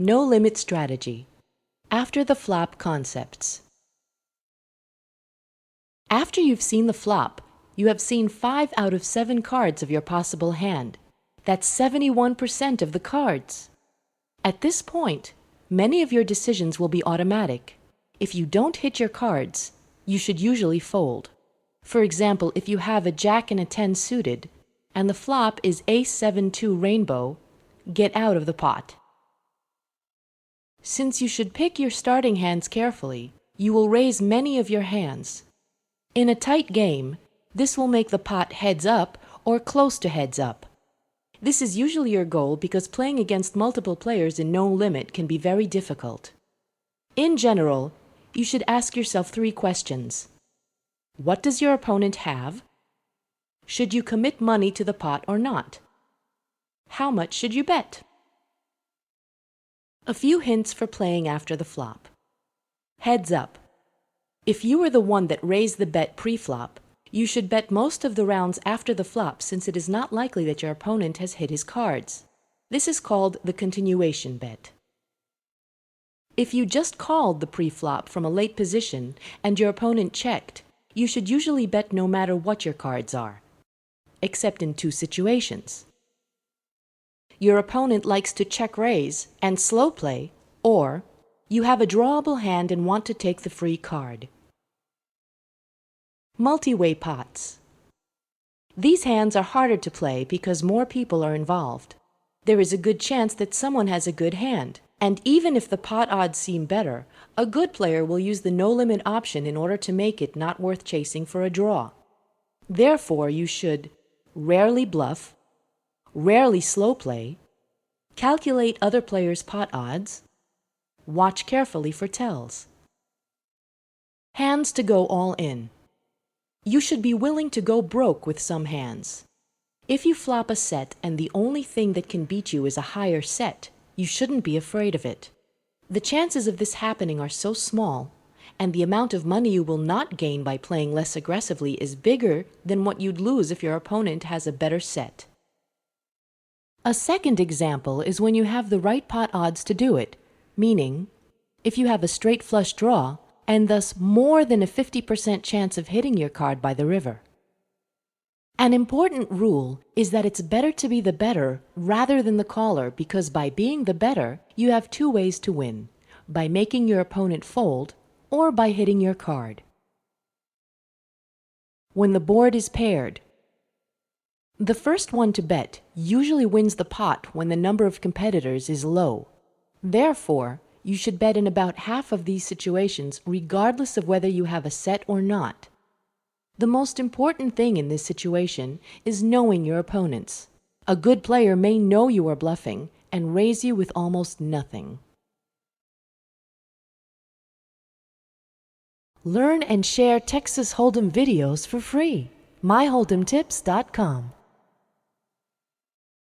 No limit strategy. After the flop concepts. After you've seen the flop, you have seen 5 out of 7 cards of your possible hand. That's 71% of the cards. At this point, many of your decisions will be automatic. If you don't hit your cards, you should usually fold. For example, if you have a Jack and a 10 suited, and the flop is Ace-7-2 rainbow, get out of the pot. Since you should pick your starting hands carefully, you will raise many of your hands. In a tight game, this will make the pot heads up or close to heads up. This is usually your goal because playing against multiple players in no limit can be very difficult. In general, you should ask yourself 3 questions. What does your opponent have? Should you commit money to the pot or not? How much should you bet? A few hints for playing after the flop. Heads up. If you were the one that raised the bet pre-flop, you should bet most of the rounds after the flop since it is not likely that your opponent has hit his cards. This is called the continuation bet. If you just called the pre-flop from a late position and your opponent checked, you should usually bet no matter what your cards are, except in 2 situations. Your opponent likes to check raise and slow play, or you have a drawable hand and want to take the free card. Multi-way pots. These hands are harder to play because more people are involved. There is a good chance that someone has a good hand, and even if the pot odds seem better, a good player will use the no-limit option in order to make it not worth chasing for a draw. Therefore, you should rarely bluff, rarely slow play, calculate other players' pot odds, watch carefully for tells. Hands to go all in. You should be willing to go broke with some hands. If you flop a set and the only thing that can beat you is a higher set, you shouldn't be afraid of it. The chances of this happening are so small, and the amount of money you will not gain by playing less aggressively is bigger than what you'd lose if your opponent has a better set. A second example is when you have the right pot odds to do it, meaning if you have a straight flush draw and thus more than a 50% chance of hitting your card by the river. An important rule is that it's better to be the better rather than the caller because by being the better, you have 2 ways to win, by making your opponent fold or by hitting your card. When the board is paired, the first one to bet usually wins the pot when the number of competitors is low. Therefore, you should bet in about half of these situations regardless of whether you have a set or not. The most important thing in this situation is knowing your opponents. A good player may know you are bluffing and raise you with almost nothing. Learn and share Texas Hold'em videos for free. MyHoldemTips.com